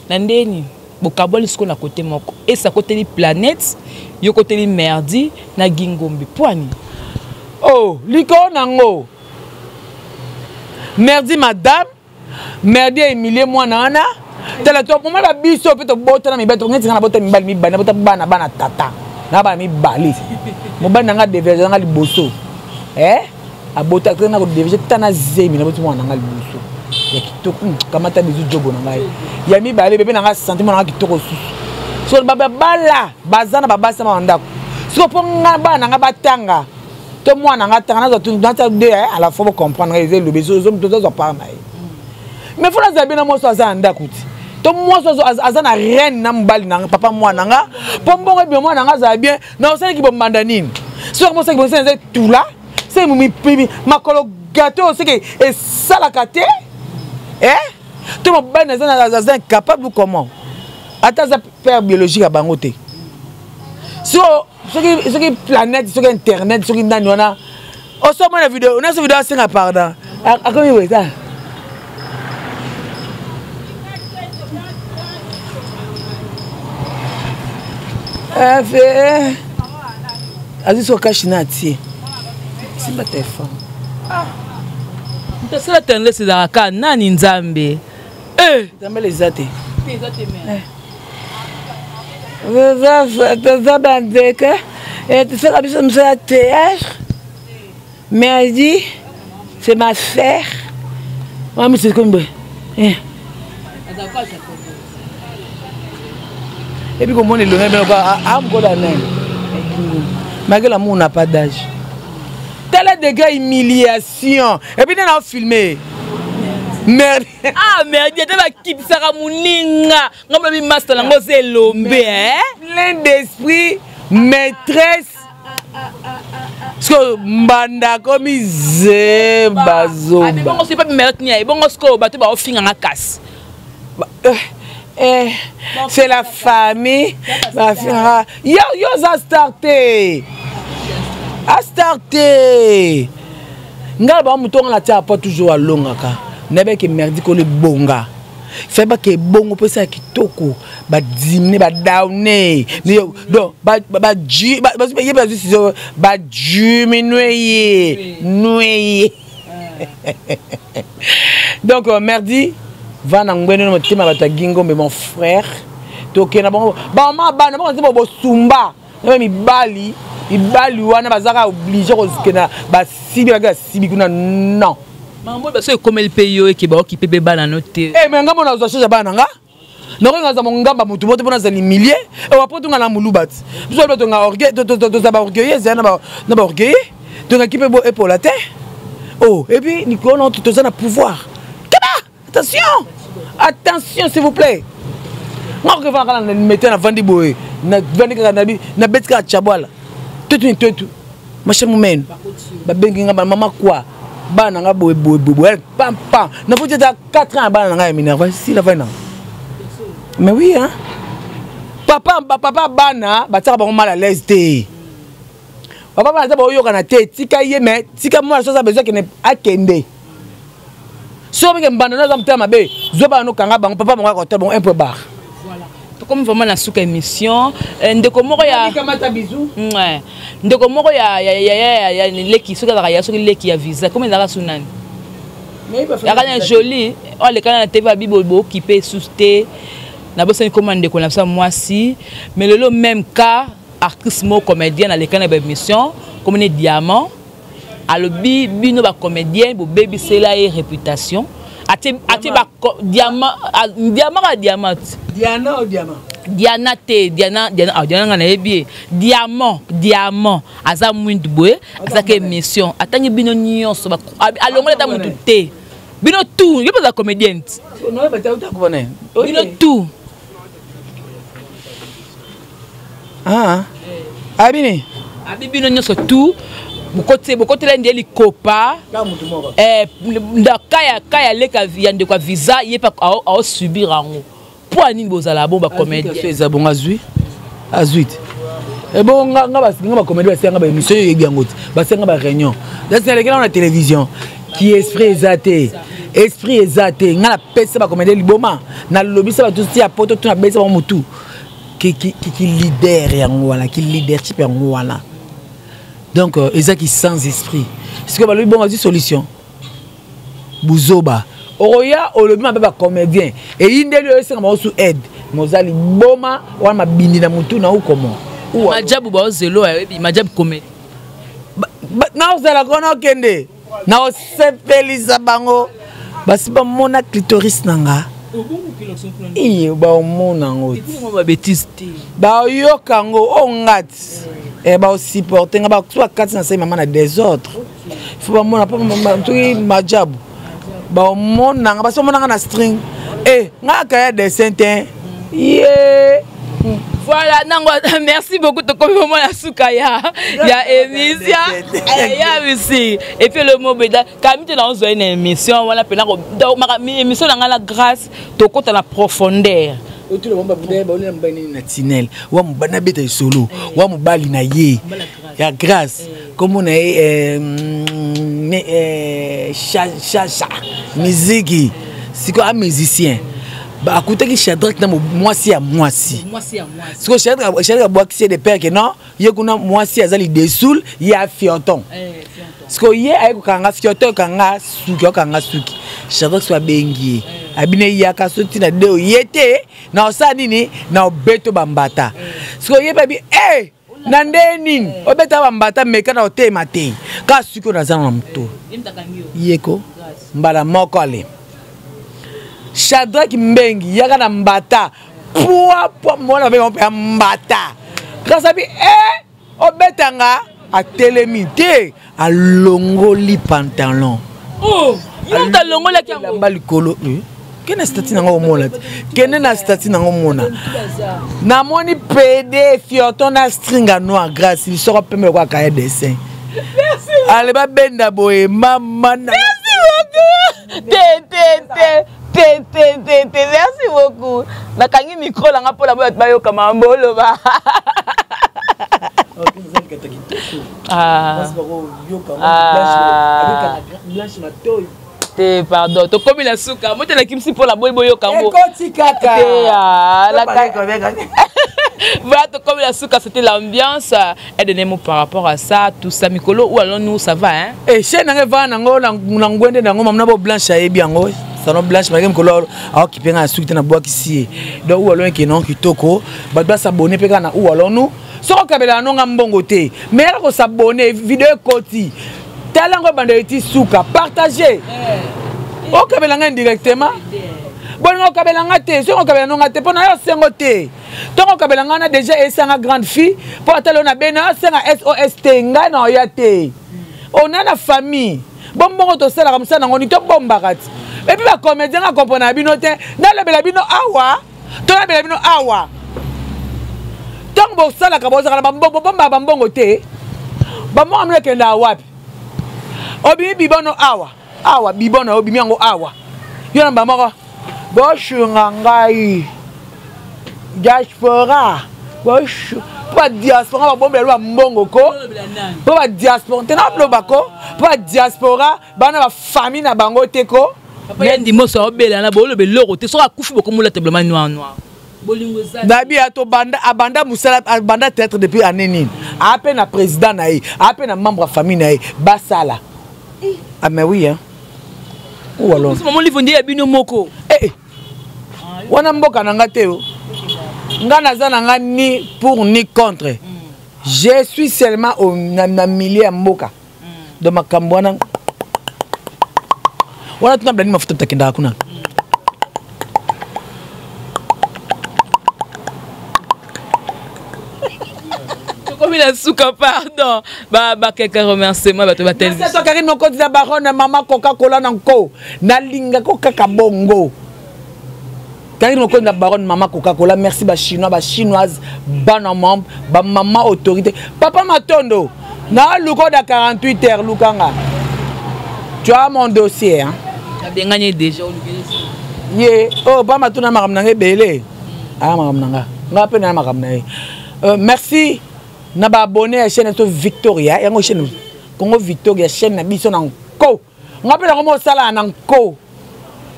Nandeni, bokaboli ce qu'on a côté moko. Et ça côté les planètes, yo côté les merdi na gingombi. Poani. Oh, liko nango. Merdi madame, merdi Emilie moi nana. Tela to pour moi la biso peut to bota na mi beto ngeti na bota mi bali mi bana bota bana bana tata. Na ba mi bali. Mo bana nga deverger nga liboso. Abota na ko deverger tana zemi na bota moi nga liboso. Ya kitoko kamata bizu jogo na ngai. Ya mi bali bebe na nga sentiment na kitoko su. So baba bala bazana baba sama ndako. So po nga bana nga batanga. To moi na nga tanga na to dans de à la fois comprendre les le besoin de to pas na. Mais faut la zabi na mo so za ndako ti. To moi so azana reine na mbali na papa moi na nga. Po mbongo bi moi na nga za bien. Na osali ki bombanda nini. So mo se ki bonse tout là. C'est mi makolo gâteau c'est que et ça la kate. Tout le monde est incapable comment. Attends, ça père biologique à Bangote. Ce qui planète, ce qui internet, ce qui n'a pas. On sort la vidéo, on a cette vidéo c'est un pardon. À combien vous êtes là? Aziz Sokashinati. C'est ma téléphone. C'est la tendance c'est dans la nani nzambe. Nzambe les athées. Merdi, c'est ma sœur. Moi, mais c'est comme et puis comment on est loin, malgré l'amour, on n'a pas d'âge. Tel degré humiliation. Et puis on a filmé. Merde. Ah merde, il y a des qui sera mouninga. Non mais master lango c'est lombe plein d'esprit, maîtresse. Parce que mbanda comme ze bazo. Ah mais bon c'est pas merde ni bon ce que bato ba ofinga na casse. C'est la famille. Yo ça starté. A starté. Nga ba mutonga la tia pas toujours à longaka. Nebe ke merdi ko le bonga. Fait pas que bongo peut ça kitoko ba diminuer ba downer. Donc ba diminuer noyer. Donc merdi va na ngwene no tima ba ta gingo mais mon frère. Donc na bon ba ma ba na bon bo sumba. Na mi bali ibali wana bazaka obligé ko skena ba sibi ba sibi kuna non. Maman parce que comme le pays qui ba occuper beba na note. Mais ngamba na zo changer bana nga. Noko ngaza mo ngamba mutu bote bona za limilier et wa poto nga na mulubat. Biso beto nga orgueil to za ba orgueil na ba orgueil. Donc équipe bo épaule la terre. Oh et puis Nicolas on to za na pouvoir. Attention. Attention s'il vous plaît. Moi que va kana mettre na vandi boy. Na vandi kana na betka chabwala. Tout machin moumen ba bengi nga maman quoi bana nga boy pam pam na faut dire 4 ans bana nga minerva si la fin non mais oui hein papa bana ba tsaka ba mal à l'aise té papa bana za ba yoka na té tika ye mais tika moi ça besoin que ne akende so be mbanda na za mtama be zo ba no kanga bango papa mo ka bon un peu bar. Comme vraiment la souka émission ndeko moko ya kamata bisou ouais ndeko moko ya leki souka la ya souka leki ya visa comment ça sunani mais il va joli on le canal TV a bibo occupé sousté na bossa commande ndeko na ça moi si mais le même cas artiste mo comédien na le canal émission comme ne diamant alobi bino ba comédien bo baby c'est la réputation ati ba diamant diamant Diana ou diamant? Diana nga na ebi diamant aza mwindu boye aza ke émission atangi bino nyonso ba alongola ta mutu te bino tout yo pas comédienne non ba ta connaît bino tout abini bino nyonso tout bokote la ndeli kopa kaya leka yande kwa visa yepa a subir ango po ani bozala bon ba comédien c'est bon azui et bon nga ba comédien ba senga ba émission yebi yango ba senga ba réunion dans la télévision qui esprit exaté nga la pesa ba comédien liboma na lobby ça ba tout si a poto tout na besa ba mutu qui leader yango wala qui leadership yango wala donc eza qui sans esprit est-ce que ba lui bon azui solution buzoba oya olobi mabe ba comédien et indeli yo senga ba sous aide mozali boma wana mabindi na mutu na ukomo majabu ba zelo ebi majabu comédie na ozala kona kende na osepelisa bango basi ba mona clitoris nanga iyo ba mona ngo ba bêtise ba yokango ongati ba supporter nga ba soit kati na sai mama na des autres faut ba mona pa majabu ba mona nga ba so mona nga na string nga kaya des saints voilà, merci beaucoup de comme moment la soukaya. Il y a émission, il y a aussi. Et puis le mot beda, quand tu dans une émission, voilà, émission dans la grâce, tu comptes la profondeur. Tout le monde va bouder, natinel. Wa mbana beta solo, wa mbali na ye. Ya grâce. Comme on est musique, c'est quoi un musicien? Bah écoutez que Shadrach na moisi à moisi. Ce que Shadrach boit qui c'est des pères que non, il y a qu'on moisi azali desoul, il y a fioton. Ce que y a kanga fioton kanga suki. Shadrach soit bengi. Abine yaka soti na deo yete na osanini na obeto bambata. Ce que y a baby nandeni obeta bambata meka na otema te. Ka suki na zana mto. Yeko mbala moko ale. Shadrach Mbengi yaka na mbata poa mona be mbata grâce à obetanga a telemité a longoli pantalon yon ta longola ki yango balikolo kena stati na ngo mona kena na stati na ngo mona na moni PD fioton na stringa noir grâce il sera pembe kwa kaya dessin allez ba benda boye mama na merci beaucoup. Na kangi micro la ngapo la boya bayo kama mbolo ba. Pardon, to comme la souka, moi te la kimsi pour la boyo kango. Ekoti kaka. Voilà, comme la souka, c'était l'ambiance. Et donnez-moi par rapport à ça, tout ça, Mikolo, où allons-nous, ça va, hein? Et chez Nangeva, Nango, Nangwende, Nango, Mamnabo Blanche, et bien, salon Blanche, Madame Color, alors qui peine à soutenir dans la boîte ici. Donc, où allons-nous, qui non, qui toko, Badba s'abonner, Pekana, où allons-nous? Soro Kabela, non, Ngambongote, mais elle va s'abonner, vidéo Koti, Talango Banderiti Souka, partagez. Au Kabela, indirectement. Bon, on kabelanga te, si on kabelanga te, pour na sengo te. Tant on kabelanga na déjà essayé grande fille, pour attendre on a bena senga SOST nga na oyate. On a la famille. Bon bon to sala comme ça na ngoni to bombarat. Et puis ba comédien nga comprendre bino te, na la bela bino awa, to la bela bino awa. Tant bo sala ka bo sala bomba bambongo te. Ba mo amle kenda wapi. Obi bibono awa bibono obi miango awa. Yo na ba moko Boshungangai diaspora pas diaspora bombe lwa mbongo ko pas diaspora tena blobako pas diaspora bana ba famille na bango teko mais ndimo so obela na bolo be loro te so akufi bokomula tablement noir bolingo za dabi ato abanda musala abanda tête depuis année nini a peine na président na yi a peine na membre famille na yi basala ah mais oui hein ou alors ce moment livre ndi abino moko wana mboka nanga teo nga naza nanga ni pour ni contre je suis seulement au na milieu ya mboka de makambo wana tuna blani mafuta takenda kuna comme la souka pardon ba quelques remerciements ba to batel c'est toi Karine mon côté baronne maman Coca-Cola nanko na linga ko kaka bongo Karine mon côté baronne maman Coca-Cola merci ba chinois ba chinoise bana membre ba maman autorité papa Matondo na luko da 48 heures lukanga tu as mon dossier hein tu as bien gagné déjà Ye, oh, pas ma tourne à ma belé. Ah, ma nanga. Nga pe na ma merci. Na ba abonné à la chaîne Victoria. Ya ngo chaîne Congo Victoria chaîne na biso na ko. Nga pe na ko sala na ko.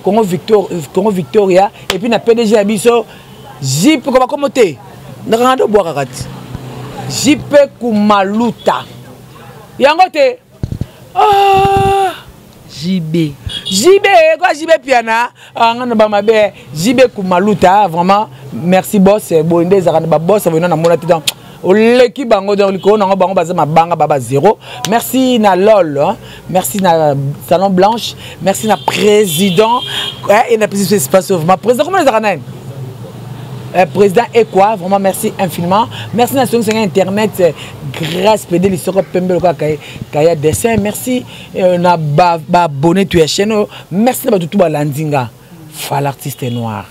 Congo Victoria et puis na PDG ya biso Jip ko ba komote. Na nga do boaka kati. Jipe Kumaluta. Yango te. Ah, JB. Quoi JB Piana? Ngana ba mabe JB Kumaluta, vraiment merci boss. Boinde za ba boss venona na mona titan. Oleki bango dans le ko na bango baza mabanga baba 0. Merci na lol, hein? Merci na Salon Blanche, merci na président et na président espace ma président comment les aranaï? Président et quoi vraiment merci infiniment. Merci na sur internet grâce PD l'histoire pembe ka kaya dessin merci na ba abonné tu es chaîne merci na tout ba landinga fa l'artiste noir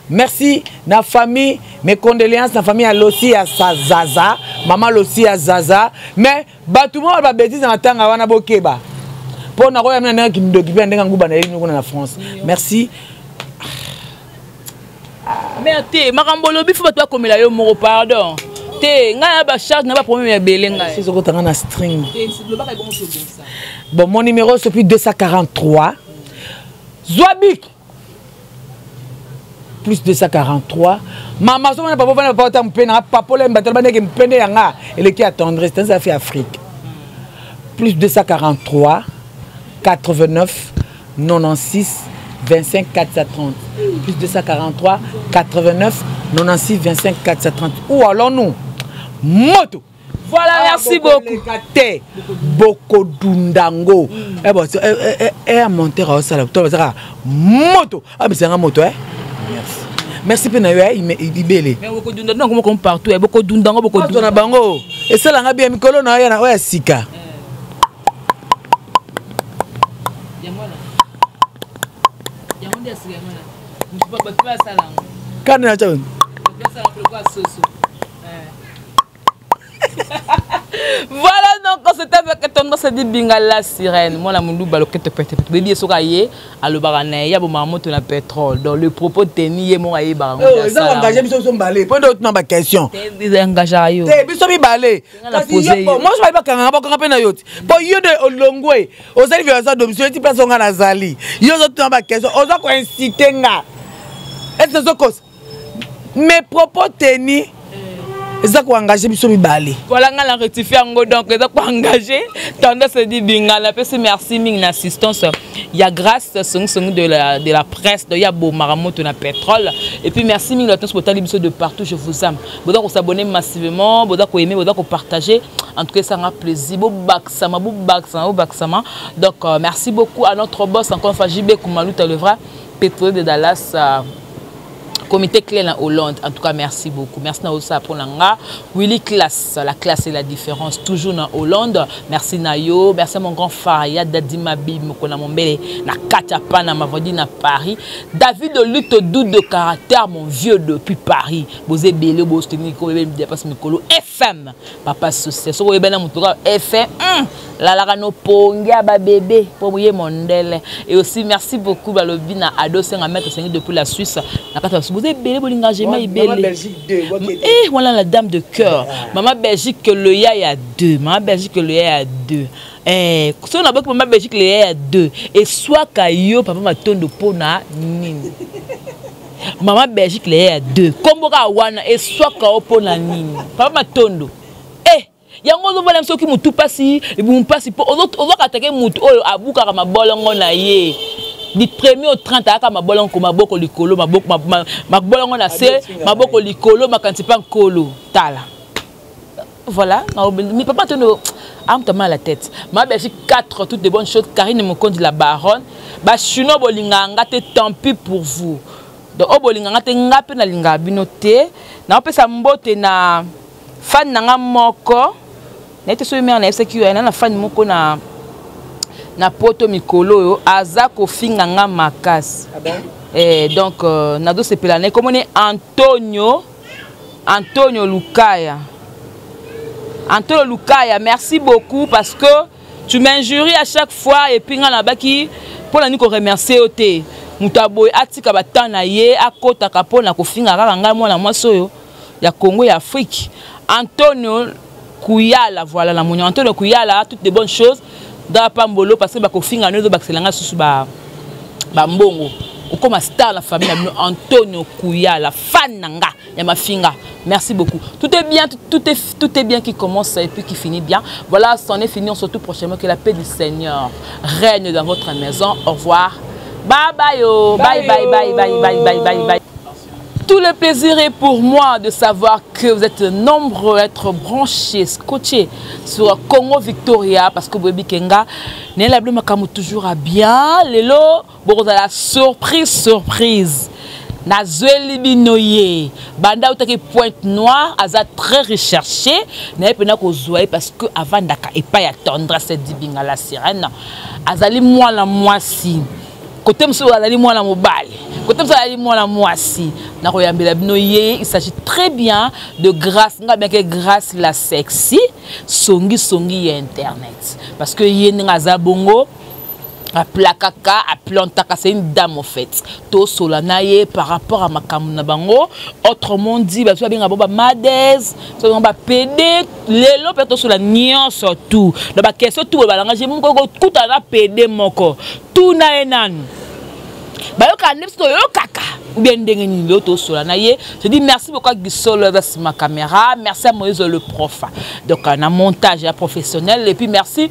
merci na famille mes condoléances na famille à Lossi à Zaza maman Lossi à Zaza mais tout le monde ba bêtise na tanga wana bokeba pour na roya na ki m'occuper ndenga nguba na yini na France merci mais te makambolo bifu bato komela yo moko pardon te nga ba charge na ba problème ya belenga c'est ce que tanga na string bon mon numéro c'est plus 243 Zoabik plus 243 maman so na papa na papa mpena papa le mbatala baneke mpende yanga ele qui attendre c'est ça fait Afrique plus 243 89 96 25 430 plus 243 89 96 25 430 ou alors nous moto. Voilà, merci beaucoup. Boko Dundango. Eh bon, à monter à ça la moto. Ah mais c'est un moto hein. Merci. Merci Penaïa, il belé. Mais Boko Dundango comme partout, Boko Dundango Boko Dundango bango. Et ça là bien mikolo na ya na oya sika. Quand na cha. Voilà donc c'était avec tendance dit binga la sirène moi la mundu balokete peut-être bébé sokaye à le barane ya bo mamoto na pétrole dans le propos teni mo ayi barango ça engagé biso so mbalé point d'autre na question des engagé yo te biso mi balé moi je pas kanga ba kanga pe na yoti po yo de olongwe ozali via ça domicile ti place nga na zali yo zo na ba question ozo ko inciter nga est-ce que cause mes propos teni ça quoi engagé biso mi balé voilà nga la rectifier ngo donc ça quoi engagé tendance dit binga la pese merci ming assistance il y a grâce de la presse il y a beau maramoto na pétrole et puis merci ming la pour tali biso de partout je vous aime boda ko s'abonner massivement boda ko aimer boda ko partager en tout cas ça m'a plaisir beau baksama donc merci beaucoup à notre boss encore une fois JB Kumaluta le vrai pétrolier de Dallas comité clé en Hollande. En tout cas, merci beaucoup. Merci na osa pour l'anga. Willy classe, la classe et la différence toujours en Hollande. Merci Nayo, merci mon grand Faria Dadima Bib mokona mombele na Katapa na Mavodi na Paris. David de lutte doute de caractère mon vieux depuis Paris. Bozé belé boz technique ko bébé dépasse mikolo FM. Papa social. So ko bena mutuka FM. La no pongia ba bébé pour bouiller mondele. Et aussi merci beaucoup balobi na ado 5 mètres depuis la Suisse. Na vous avez belé pour l'engagement, il belé. Et voilà la dame de cœur. Maman Belgique que le ya y a 2. Maman Belgique que le ya y a 2. Eh, si on a beaucoup maman Belgique le ya y a 2. Et soit kayo papa ma tondo pona nini. Maman Belgique le ya y a 2. Kombo ka wana et soit kayo pona nini. Papa ma tondo. Eh, yango zo vola mso ki mutu pasi, et vous pasi po ozo katake mutu oyo abuka ka mabolongo na ye. Du 1er au 30 aka mabolongo maboko likolo mabolongo na se maboko likolo makantipa nkolo tala voilà mais papa tono am à la tête ma Belgique 4 toutes de bonnes choses Karine Mokondi la baronne ba chino bolinganga te tant pis pour vous donc o bolinganga te ngape na linga binote na opesa mbote na fan nanga moko na te so mère na SQ na fan moko na poto mikolo aza kofinga nga makasi donc nado sepelane comme on est Antonio Lukaya merci beaucoup parce que Tu m'injuries à chaque fois et puis là baki pour la nuit qu'on remercie au thé. Mutaboy atika batana ye akota kapona kofinga kaka ngai mwana mwasi oyo ya Congo et Afrique. Antonio Kouyala, voilà la mounion. Antonio Kouyala, toutes les bonnes choses dans la Pambolo parce que bakofinga nous bakelanga susu ba mbongo. Ou comme star la famille Antonio Kouyala, fan nanga ya mafinga. Merci beaucoup. Tout est bien qui commence et puis qui finit bien. Voilà, c'en est fini. On se retrouve prochainement. Que la paix du Seigneur règne dans votre maison. Au revoir. Bye bye oh. Bye bye bye bye bye bye bye bye. Tout le plaisir est pour moi de savoir que vous êtes nombreux à être branchés, scotchés sur Congo Victoria parce que Bobi Kenga n'est la bleu toujours à bien. Lelo, bon la surprise. Nazueli Binoye, banda utaki Pointe Noire, aza très recherché. N'a pas qu'on zoe parce que avant d'aka et pas attendre cette dibinga la sirène. Azali moi la moisi. Côté monsieur azali moi la mobile. Côté monsieur azali moi la moisi. Na koyambela Binoye, il s'agit très bien de grâce, nga bien que grâce la sexy, songi internet. Parce que yéne aza bongo. A plakaka, a plantaka, c'est une dame en fait. To solanaye par rapport à ma kamuna bango. Autrement dit, bah tu vas bien avoir madès, tu vas PD, lelo peut-être sur la nion surtout. Donc bah question tout bah l'engagé mon gogo tout à la PD moko. Tout na enan. Bah yo kanem sto yo kaka. Ou bien ndengeni lo to solanaye. Je dis merci beaucoup à Gisolo sur ma caméra, merci à Moïse le prof. Donc un montage professionnel et puis merci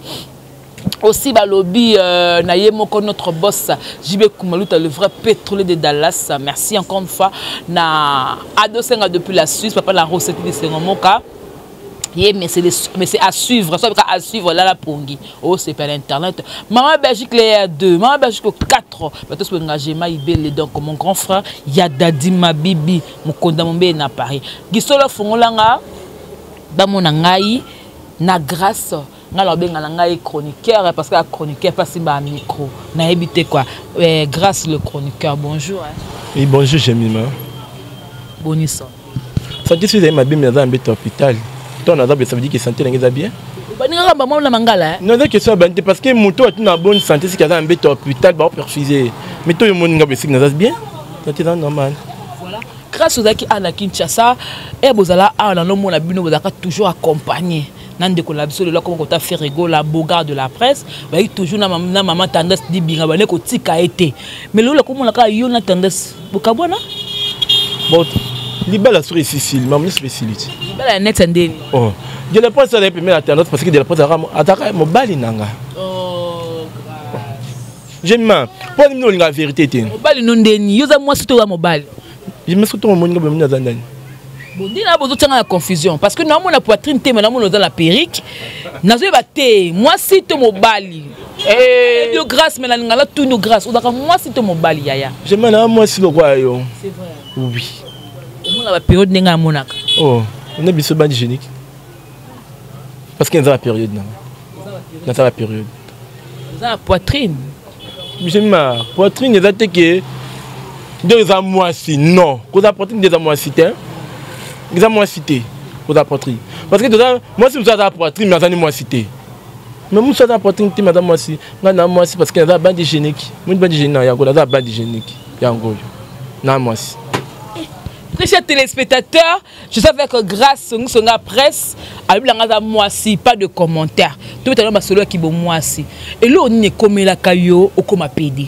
aussi balobi Nayemoko notre boss JB Koumaluta le vrai pétrolier de Dallas. Merci encore une fois na Adosenga depuis la Suisse papa la recette de Sengomoka. Mais c'est à suivre, ça à suivre là la pongi. Oh c'est par internet. Maman Belgique les 2, maman Belgique 4. Bato se engagement ibele donc mon grand frère Yadadi Mabibi mon condamné na Paris. Gisolo fongolanga ba mon ngai na grâce ngai chroniqueur parce que la chroniqueur passe par micro na évité quoi grâce le chroniqueur bonjour hein. Oui bonjour Jemima bonissant santé si vous avez ma bim dans un hôpital toi ça veut dire que santé n'est bien baninga ba na mangala non c'est que ça parce que moto est en bonne santé si dans un hôpital ba perfusé mais toi le monde nga bien santé normal voilà grâce aux aki à Kinshasa et bozala a na no mona bino bozaka toujours accompagné nande ko la biso le comme ko ta fait rigolo la bogard de la presse ba toujours na maman tendance di binga ba ne ko tika été mais le comme on la yo na tendance bokabona bon libala sur Sicile maman spécialité libala net ndeni oh je ne pense pas la première tendance parce que de la pense ataka mo bali nanga oh j'aime pas nous la vérité té mo bali no ndeni yo za moi sito wa mo bali je me souto mo nga na zandani. Bon, dis là, vous avez la confusion. Parce que nous avons la poitrine, nous avons dans la périque. Nous avons moi, si tu m'as bali. Et de grâce, mais nous avons tout de grâce. Moi, si tu m'as bali, yaya. Je m'en ai moi, si le royaume. C'est vrai. Oui. Nous avons la période de la monac. Oh, on a mis ce band hygiénique. Parce qu'il y a la période. Dans la période. Vous avez la poitrine. Je ma poitrine, il y a que 2 ans moi, si non. Vous avez la poitrine 2 ans moi, si t'es. Exactement cité pour la poitrine. Parce que moi si vous avez la poitrine, mais moi cité. Mais moi si vous avez la poitrine, madame moi si, moi si parce qu'il y a la bande hygiénique. Moi une bande hygiénique, il y a la bande hygiénique. Il y a encore. Non moi si. Très chers téléspectateurs, je savais que grâce à la presse, à moi si pas de commentaires. Tout le monde celui qui bon moi si. Et là on est comme la caillou ou comme PD.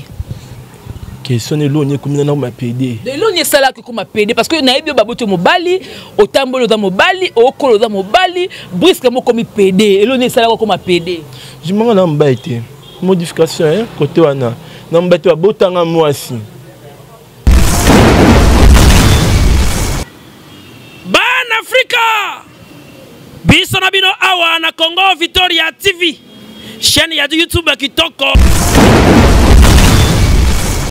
Question est l'on est comme ma PD. De l'on est ça là que comme PD parce que naïbi baboto mobali, otambolo dans mobali, okolo dans mobali, brisquement comme PD. Et l'on est ça là comme PD. Je m'en vais embêter. Modification hein côté wana. N'embêter botanga moi si. Ban Africa. Bisona bino awa na Congo Victoria TV. Chaîne ya YouTube Kitoko.